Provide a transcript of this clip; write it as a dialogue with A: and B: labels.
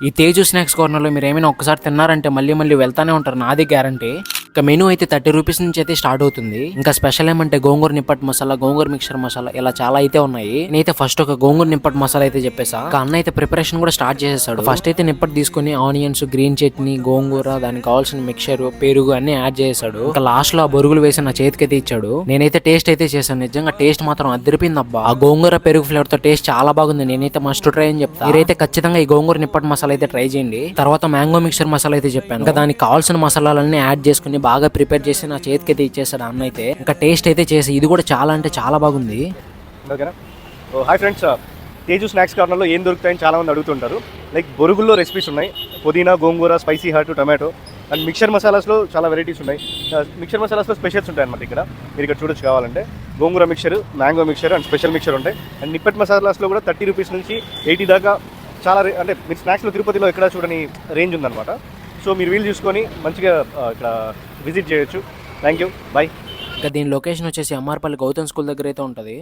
A: ఈ తేజు స్నాక్స్ కార్నర్లో మీరు ఏమైనా ఒక్కసారి తిన్నారంటే మళ్ళీ మళ్ళీ వెళ్తానే ఉంటారు, నాది గ్యారంటీ. ఇక మెనూ అయితే 30 రూపీస్ నుంచి అయితే స్టార్ట్ అవుతుంది. ఇంకా స్పెషల్ ఏమంటే గోంగూర నిప్పట్ మసాలా, గోంగూర మిక్సర్ మసాలా, ఇలా చాలా అయితే ఉన్నాయి. నేనైతే ఫస్ట్ ఒక గోంగూర నిప్పట్ మసాలా అయితే చెప్పేసా. అన్న అయితే ప్రిపరేషన్ కూడా స్టార్ట్ చేసేసాడు. ఫస్ట్ అయితే నిప్పట్ తీసుకుని ఆనియన్స్, గ్రీన్ చట్నీ, గోంగూర, దానికి కావాల్సిన మిక్చర్, పెరుగు అన్ని యాడ్ చేశాడు. ఇంకా లాస్ట్ లో ఆ బొరుగులు వేసి నా చేతికైతే ఇచ్చాడు. నేనైతే టేస్ట్ అయితే చేశాను. నిజంగా టేస్ట్ మాత్రం అదిరిపోయింది అబ్బా. ఆ గోంగూర పెరుగు ఫ్లేవర్ తో టేస్ట్ చాలా బాగుంది. నేనైతే మస్ట్ ట్రై అని చెప్తా. మీరైతే ఖచ్చితంగా ఈ గోంగూర నిప్పట్ మసాలా అయితే ట్రై చేయండి. తర్వాత మ్యాంగో మిక్సర్ మసాలా అయితే చెప్పాను. ఇంకా దానికి కావాల్సిన మసాలాలన్నీ యాడ్ చేసుకుని బాగా ప్రిపేర్ చేసి నా చేతికి అయితే ఇచ్చేసాడు అన్న అయితే. ఇంకా టేస్ట్ అయితే చేసి ఇది కూడా చాలా అంటే చాలా బాగుంది.
B: ఓకేనా? హాయ్ ఫ్రెండ్స్, తేజు స్నాక్స్ కార్నర్లో ఏం దొరుకుతాయని చాలామంది అడుగుతుంటారు. లైక్ బొరుగుల్లో రెసిపీస్ ఉన్నాయి, పుదీనా, గోంగూర, spicy hot, tomato and mixer మసాలాస్లో చాలా వెరైటీస్ ఉన్నాయి. మిక్సర్ మసాలాస్లో స్పెషల్స్ ఉంటాయి అన్నమాట. ఇక్కడ మీరు ఇక్కడ చూడొచ్చు కావాలంటే గోంగూర mixture, mango mixture and special mixture ఉంటాయి. అండ్ నిప్పట్ మసాలాస్లో కూడా 30 రూపీస్ నుంచి 80 దాకా చాలా అంటే మీరు స్నాక్స్లో తిరుపతిలో ఎక్కడ చూడని రేంజ్ ఉందన్నమాట. సో మీరు వీలు చూసుకొని మంచిగా ఇక్కడ విజిట్ చేయొచ్చు. Thank you, bye.
A: ఇంకా దీని లొకేషన్ వచ్చేసి అమ్మార్పల్లి గౌతమ్ స్కూల్ దగ్గర అయితే ఉంటుంది.